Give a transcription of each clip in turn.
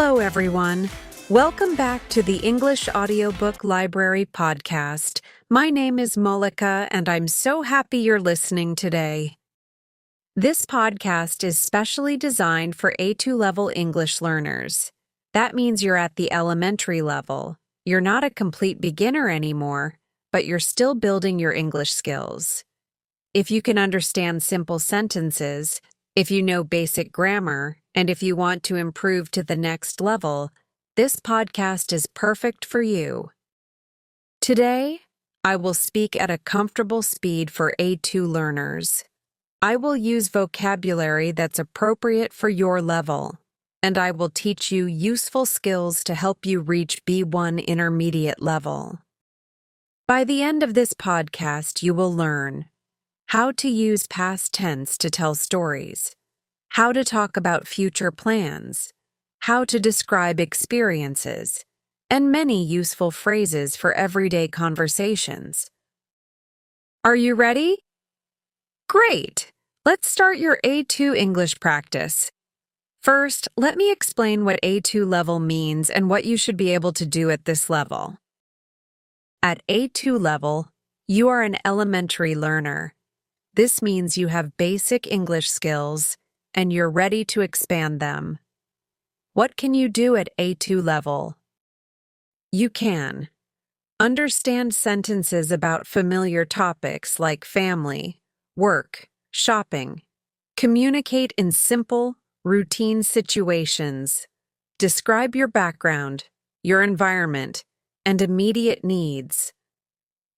Hello, everyone. Welcome back to the English Audiobook Library podcast. My name is Molika, and I'm so happy you're listening today. This podcast is specially designed for A2 level English learners. That means you're at the elementary level. You're not a complete beginner anymore, but you're still building your English skills. If you can understand simple sentences, if you know basic grammar, and if you want to improve to the next level, this podcast is perfect for you. Today, I will speak at a comfortable speed for A2 learners. I will use vocabulary that's appropriate for your level, and I will teach you useful skills to help you reach B1 intermediate level. By the end of this podcast, you will learn how to use past tense to tell stories, how to talk about future plans, how to describe experiences, and many useful phrases for everyday conversations. Are you ready? Great! Let's start your A2 English practice. First, let me explain what A2 level means and what you should be able to do at this level. At A2 level, you are an elementary learner. This means you have basic English skills and you're ready to expand them. What can you do at A2 level? You can understand sentences about familiar topics like family, work, shopping, communicate in simple, routine situations, describe your background, your environment, and immediate needs.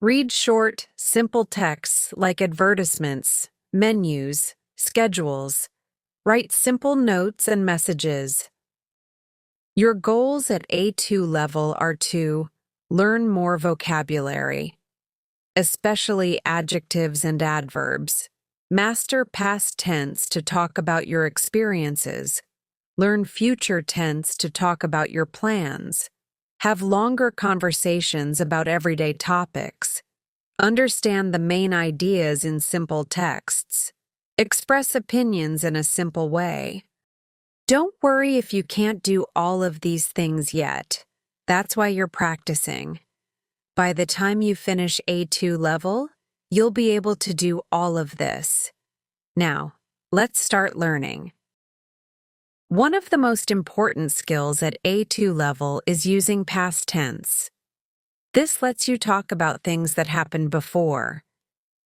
Read short, simple texts like advertisements, menus, schedules. Write simple notes and messages. Your goals at A2 level are to learn more vocabulary, especially adjectives and adverbs. Master past tense to talk about your experiences. Learn future tense to talk about your plans. Have longer conversations about everyday topics. Understand the main ideas in simple texts. Express opinions in a simple way. Don't worry if you can't do all of these things yet. That's why you're practicing. By the time you finish A2 level, you'll be able to do all of this. Now, let's start learning. One of the most important skills at A2 level is using past tense. This lets you talk about things that happened before,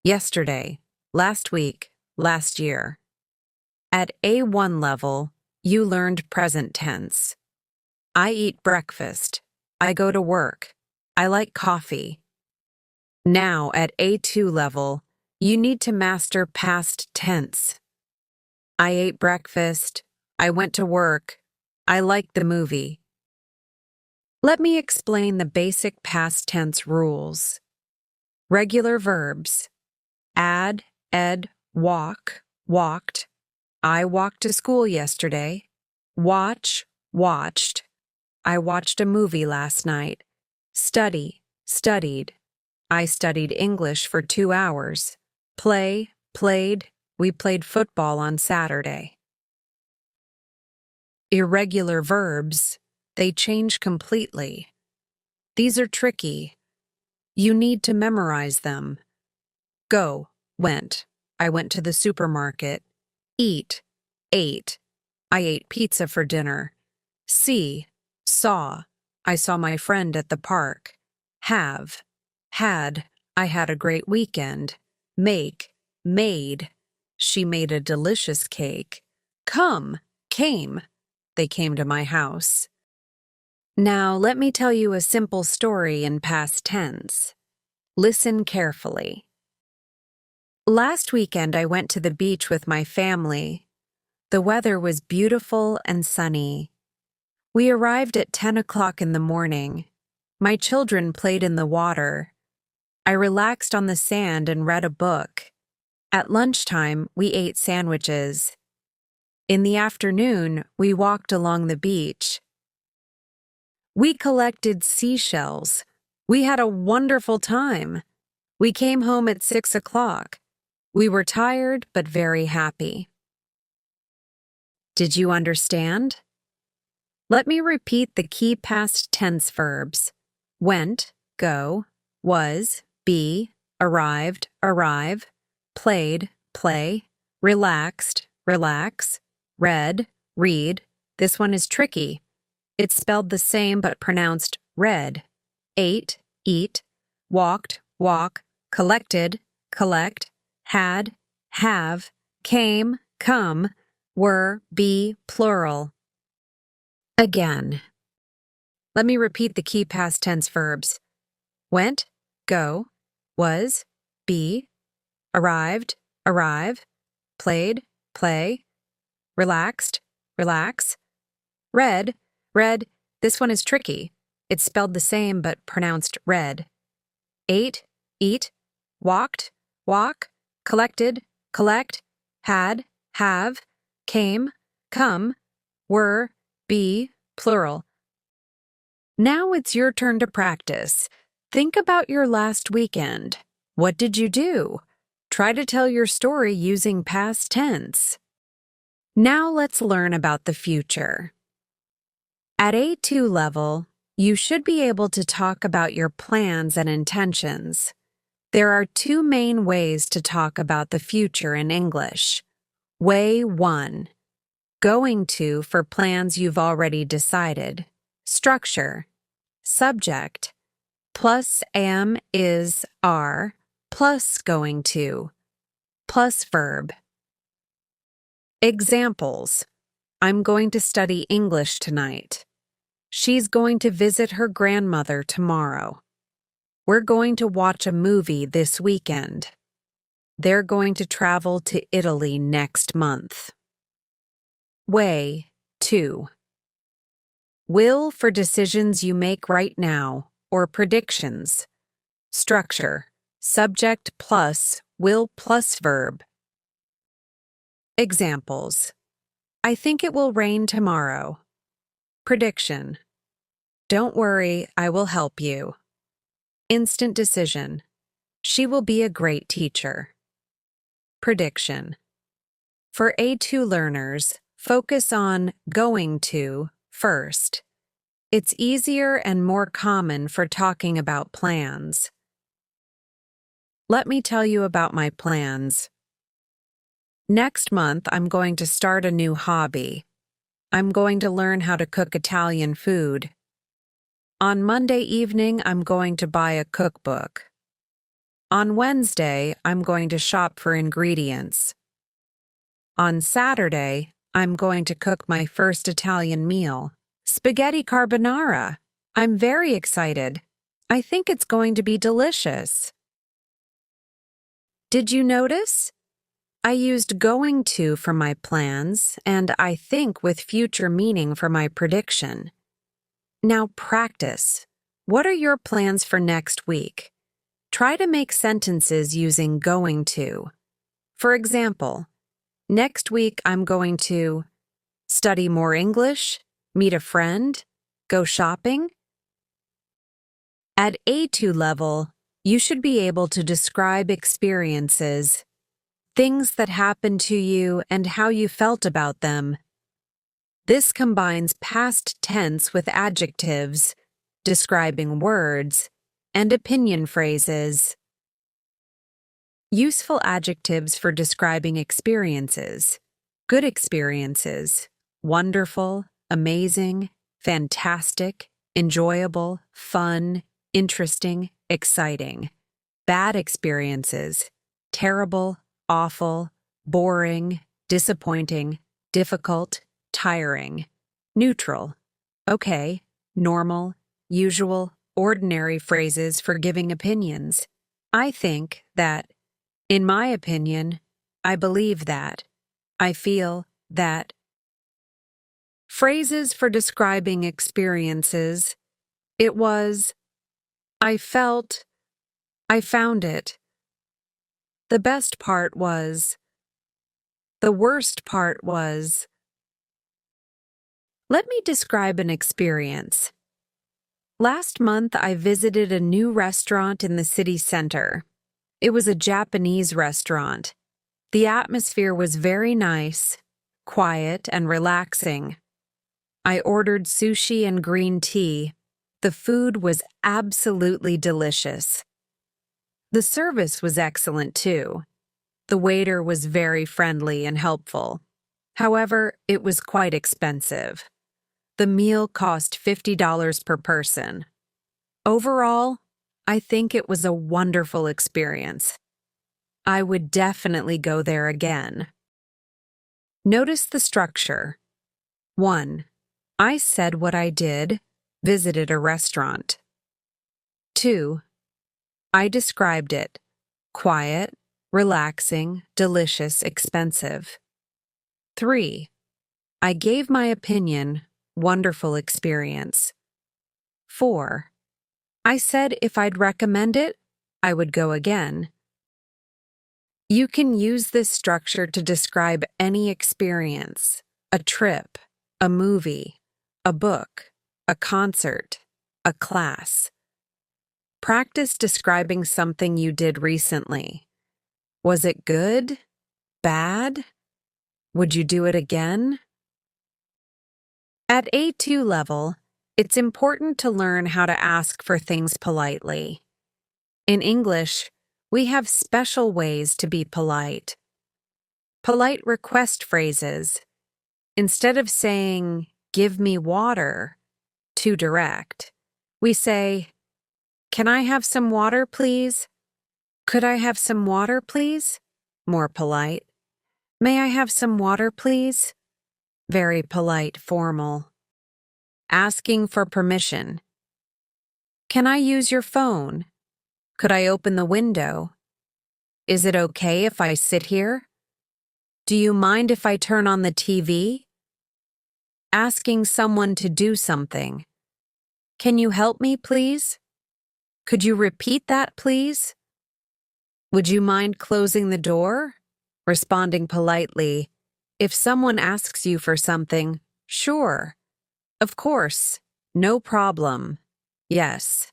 yesterday, last week, last year. At A1 level, you learned present tense. I eat breakfast. I go to work. I like coffee. Now, at A2 level, you need to master past tense. I ate breakfast. I went to work. I liked the movie. Let me explain the basic past tense rules. Regular verbs. Add, ed, walk, walked. I walked to school yesterday. Watch, watched. I watched a movie last night. Study, studied. I studied English for 2 hours. Play, played. We played football on Saturday. Irregular verbs, they change completely. These are tricky. You need to memorize them. Go, went. I went to the supermarket. Eat, ate. I ate pizza for dinner. See, saw. I saw my friend at the park. Have, had. I had a great weekend. Make, made. She made a delicious cake. Come, came. They came to my house. Now let me tell you a simple story in past tense. Listen carefully. Last weekend, I went to the beach with my family. The weather was beautiful and sunny. We arrived at 10 o'clock in the morning. My children played in the water. I relaxed on the sand and read a book. At lunchtime, we ate sandwiches. In the afternoon, we walked along the beach. We collected seashells. We had a wonderful time. We came home at 6 o'clock. We were tired but very happy. Did you understand? Let me repeat the key past tense verbs. Went, go, was, be, arrived, arrive, played, play, relaxed, relax, read, read. This one is tricky. It's spelled the same but pronounced read. Ate, eat, walked, walk, collected, collect, had, have, came, come, were, be, plural. Again. Let me repeat the key past tense verbs. Went, go, was, be, arrived, arrive, played, play, relaxed, relax, read, read. This one is tricky. It's spelled the same but pronounced read. Ate, eat, walked, walk, collected, collect, had, have, came, come, were, be, plural. Now it's your turn to practice. Think about your last weekend. What did you do? Try to tell your story using past tense. Now let's learn about the future. At A2 level, you should be able to talk about your plans and intentions. There are two main ways to talk about the future in English. Way 1. Going to for plans you've already decided. Structure. Subject. Plus am, is, are, plus going to, plus verb. Examples. I'm going to study English tonight. She's going to visit her grandmother tomorrow. We're going to watch a movie this weekend. They're going to travel to Italy next month. Way 2. Will for decisions you make right now or predictions. Structure. Subject plus will plus verb. Examples. I think it will rain tomorrow. Prediction. Don't worry, I will help you. Instant decision. She will be a great teacher. Prediction. For A2 learners, focus on going to first. It's easier and more common for talking about plans. Let me tell you about my plans. Next month, I'm going to start a new hobby. I'm going to learn how to cook Italian food. On Monday evening, I'm going to buy a cookbook. On Wednesday, I'm going to shop for ingredients. On Saturday, I'm going to cook my first Italian meal, spaghetti carbonara. I'm very excited. I think it's going to be delicious. Did you notice? I used going to for my plans and I think with future meaning for my prediction. Now practice. What are your plans for next week? Try to make sentences using going to. For example, next week I'm going to study more English, meet a friend, go shopping. At A2 level, you should be able to describe experiences, things that happened to you and how you felt about them. This combines past tense with adjectives, describing words, and opinion phrases. Useful adjectives for describing experiences. Good experiences. Wonderful, amazing, fantastic, enjoyable, fun, interesting, exciting. Bad experiences. Terrible, awful, boring, disappointing, difficult, tiring. Neutral. Okay, normal, usual, ordinary phrases for giving opinions. I think that. In my opinion, I believe that. I feel that. Phrases for describing experiences. It was. I felt. I found it. The best part was. The worst part was. Let me describe an experience. Last month, I visited a new restaurant in the city center. It was a Japanese restaurant. The atmosphere was very nice, quiet, and relaxing. I ordered sushi and green tea. The food was absolutely delicious. The service was excellent too. The waiter was very friendly and helpful. However, it was quite expensive. The meal cost $50 per person. Overall, I think it was a wonderful experience. I would definitely go there again. Notice the structure. 1. I said what I did, visited a restaurant. 2. I described it. Quiet, relaxing, delicious, expensive. 3. I gave my opinion, wonderful experience. 4. I said if I'd recommend it, I would go again. You can use this structure to describe any experience, a trip, a movie, a book, a concert, a class. Practice describing something you did recently. Was it good? Bad? Would you do it again? At A2 level, it's important to learn how to ask for things politely. In English, we have special ways to be polite. Polite request phrases. Instead of saying, "Give me water," too direct, we say, "Can I have some water, please?" "Could I have some water, please?" More polite. "May I have some water, please?" Very polite, formal. Asking for permission. "Can I use your phone? Could I open the window? Is it okay if I sit here? Do you mind if I turn on the TV?" Asking someone to do something. "Can you help me, please? Could you repeat that, please? Would you mind closing the door?" Responding politely. If someone asks you for something, "Sure. Of course. No problem. Yes.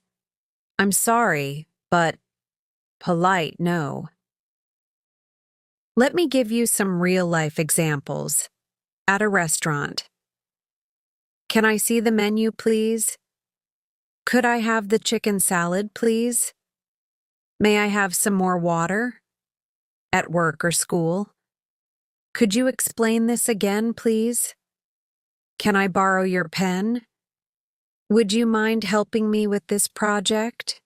I'm sorry, but..." Polite no. Let me give you some real-life examples. At a restaurant. "Can I see the menu, please? Could I have the chicken salad, please? May I have some more water?" At work or school. "Could you explain this again, please? Can I borrow your pen? Would you mind helping me with this project?"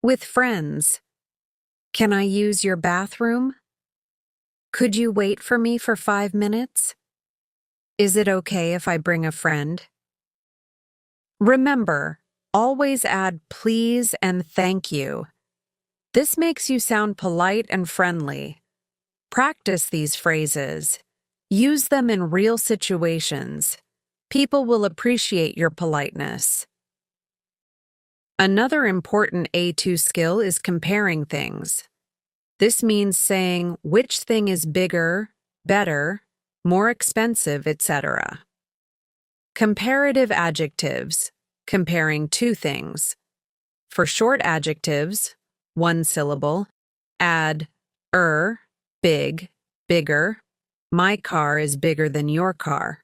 With friends. "Can I use your bathroom? Could you wait for me for 5 minutes? Is it okay if I bring a friend?" Remember, always add please and thank you. This makes you sound polite and friendly. Practice these phrases. Use them in real situations. People will appreciate your politeness. Another important A2 skill is comparing things. This means saying which thing is bigger, better, more expensive, etc. Comparative adjectives, comparing two things. For short adjectives, one syllable, add big, bigger. My car is bigger than your car.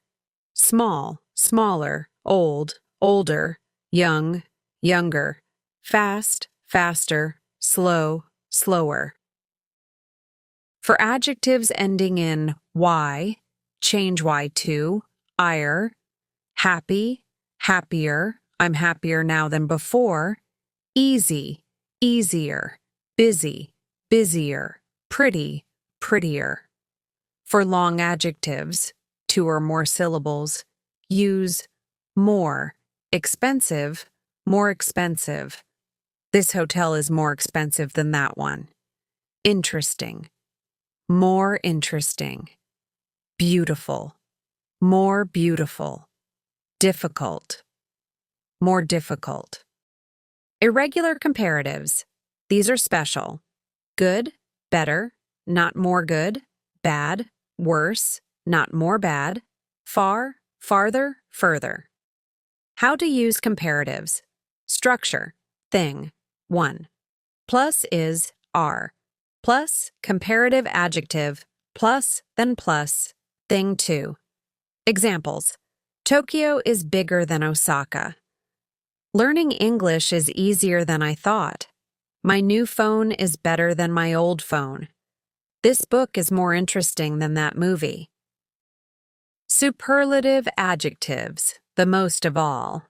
Small, smaller, old, older, young, younger. Fast, faster, slow, slower. For adjectives ending in y, change y to ire, happy, happier, I'm happier now than before, easy, easier, busy, busier, pretty, prettier. For long adjectives, 2 or more syllables, use more, expensive, more expensive. This hotel is more expensive than that one. Interesting, more interesting. Beautiful, more beautiful. Difficult, more difficult. Irregular comparatives. These are special. Good, better, not more good, bad, worse, not more bad, far, farther, further. How to use comparatives. Structure, thing, 1. Plus is are. Plus, comparative adjective, plus, then plus, thing 2. Examples. Tokyo is bigger than Osaka. Learning English is easier than I thought. My new phone is better than my old phone. This book is more interesting than that movie. Superlative adjectives, the most of all.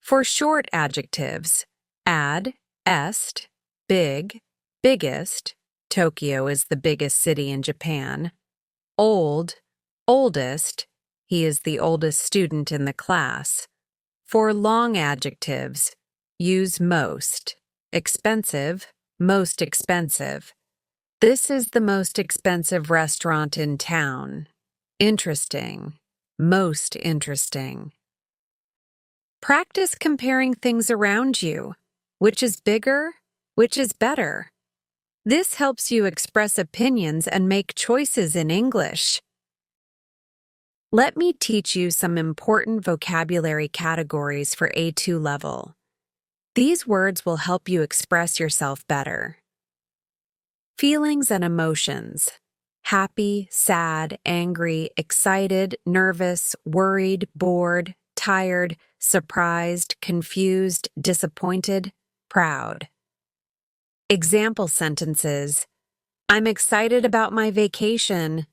For short adjectives, add est, big, biggest. Tokyo is the biggest city in Japan. Old, oldest. He is the oldest student in the class. For long adjectives, use most. Expensive, most expensive. This is the most expensive restaurant in town. Interesting, most interesting. Practice comparing things around you. Which is bigger? Which is better? This helps you express opinions and make choices in English. Let me teach you some important vocabulary categories for A2 level. These words will help you express yourself better. Feelings and emotions. Happy, sad, angry, excited, nervous, worried, bored, tired, surprised, confused, disappointed, proud. Example sentences. I'm excited about my vacation.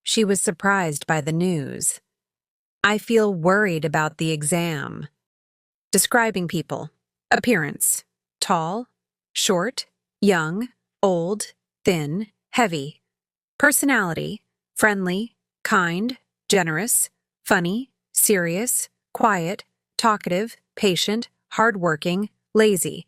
She was surprised by the news. I feel worried about the exam. Describing people. Appearance. Tall, short, young, old, thin, heavy. Personality. Friendly, kind, generous, funny, serious, quiet, talkative, patient, hardworking, lazy.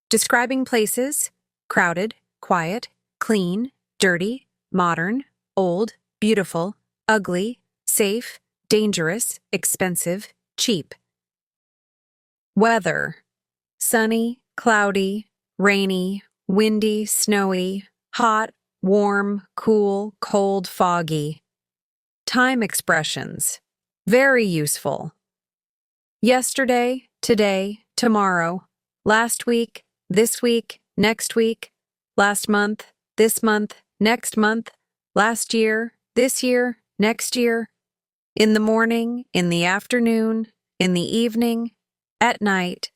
Describing places. Crowded, quiet, clean, dirty, modern, old, beautiful, ugly, safe, dangerous, expensive, cheap. Weather. Sunny, cloudy, rainy, windy, snowy, hot, warm, cool, cold, foggy. Time expressions. Very useful. Yesterday, today, tomorrow, last week, this week, next week, last month, this month, next month, last year, this year, next year, in the morning, in the afternoon, in the evening, at night,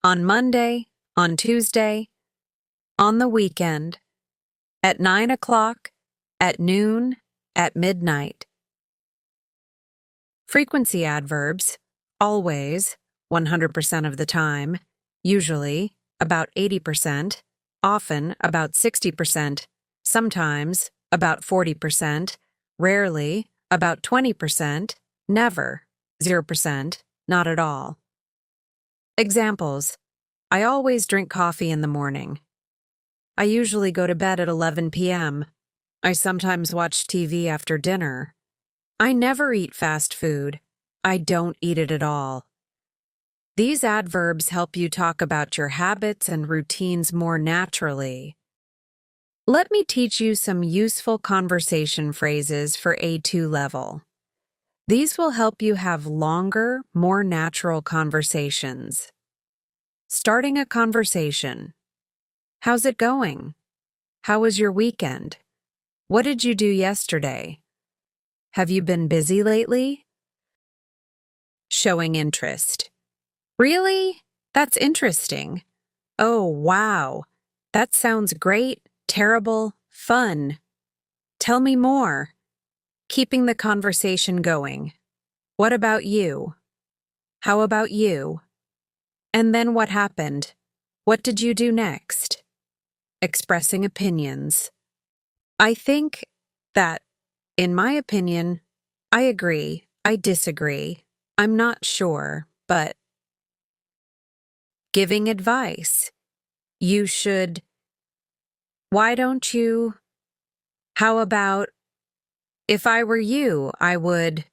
on Monday, on Tuesday, on the weekend, at 9 o'clock, at noon, at midnight. Frequency adverbs, always, 100% of the time, usually, about 80%, often, about 60%, sometimes, about 40%, rarely, about 20%, never, 0%, not at all. Examples. I always drink coffee in the morning. I usually go to bed at 11 p.m. I sometimes watch TV after dinner. I never eat fast food. I don't eat it at all. These adverbs help you talk about your habits and routines more naturally. Let me teach you some useful conversation phrases for A2 level. These will help you have longer, more natural conversations. Starting a conversation. How's it going? How was your weekend? What did you do yesterday? Have you been busy lately? Showing interest. Really? That's interesting. Oh, wow. That sounds great, terrible, fun. Tell me more. Keeping the conversation going. What about you? How about you? And then what happened? What did you do next? Expressing opinions. I think that, in my opinion, I agree, I disagree, I'm not sure, but giving advice. You should. Why don't you? How about, if I were you, I would.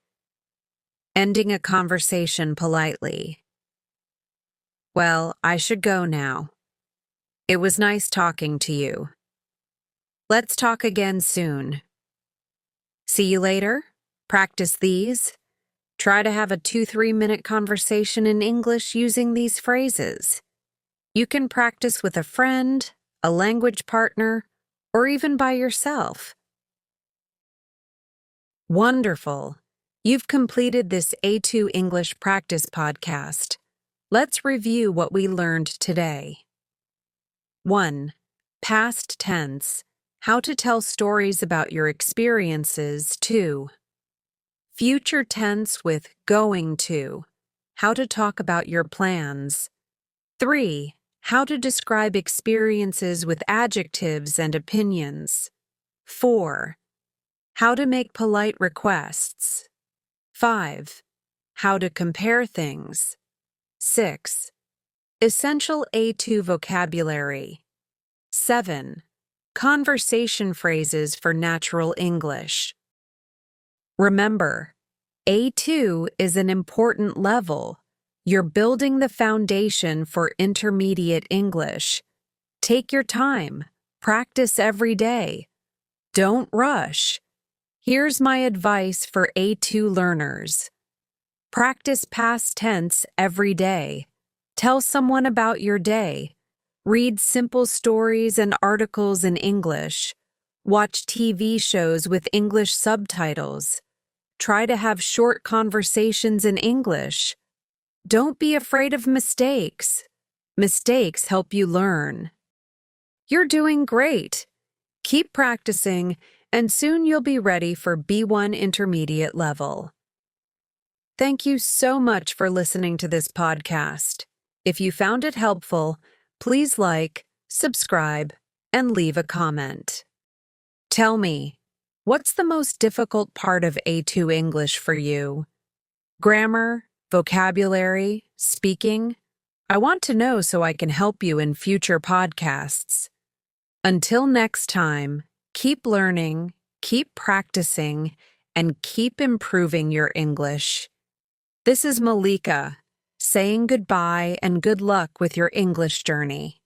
Ending a conversation politely. Well, I should go now. It was nice talking to you. Let's talk again soon. See you later. Practice these. Try to have a 2-3 minute conversation in English using these phrases. You can practice with a friend, a language partner, or even by yourself. Wonderful. You've completed this A2 English practice podcast. Let's review what we learned today. 1. Past tense. How to tell stories about your experiences. 2. Future tense with going to. How to talk about your plans. 3. How to describe experiences with adjectives and opinions. 4. How to make polite requests. 5. How to compare things. 6. Essential A2 vocabulary. 7. Conversation phrases for natural English. Remember, A2 is an important level. You're building the foundation for intermediate English. Take your time. Practice every day. Don't rush. Here's my advice for A2 learners. Practice past tense every day. Tell someone about your day. Read simple stories and articles in English. Watch TV shows with English subtitles. Try to have short conversations in English. Don't be afraid of mistakes. Mistakes help you learn. You're doing great. Keep practicing, and soon you'll be ready for B1 intermediate level. Thank you so much for listening to this podcast. If you found it helpful, please like, subscribe, and leave a comment. Tell me, what's the most difficult part of A2 English for you? Grammar, vocabulary, speaking? I want to know so I can help you in future podcasts. Until next time, keep learning, keep practicing, and keep improving your English. This is Molika, saying goodbye and good luck with your English journey.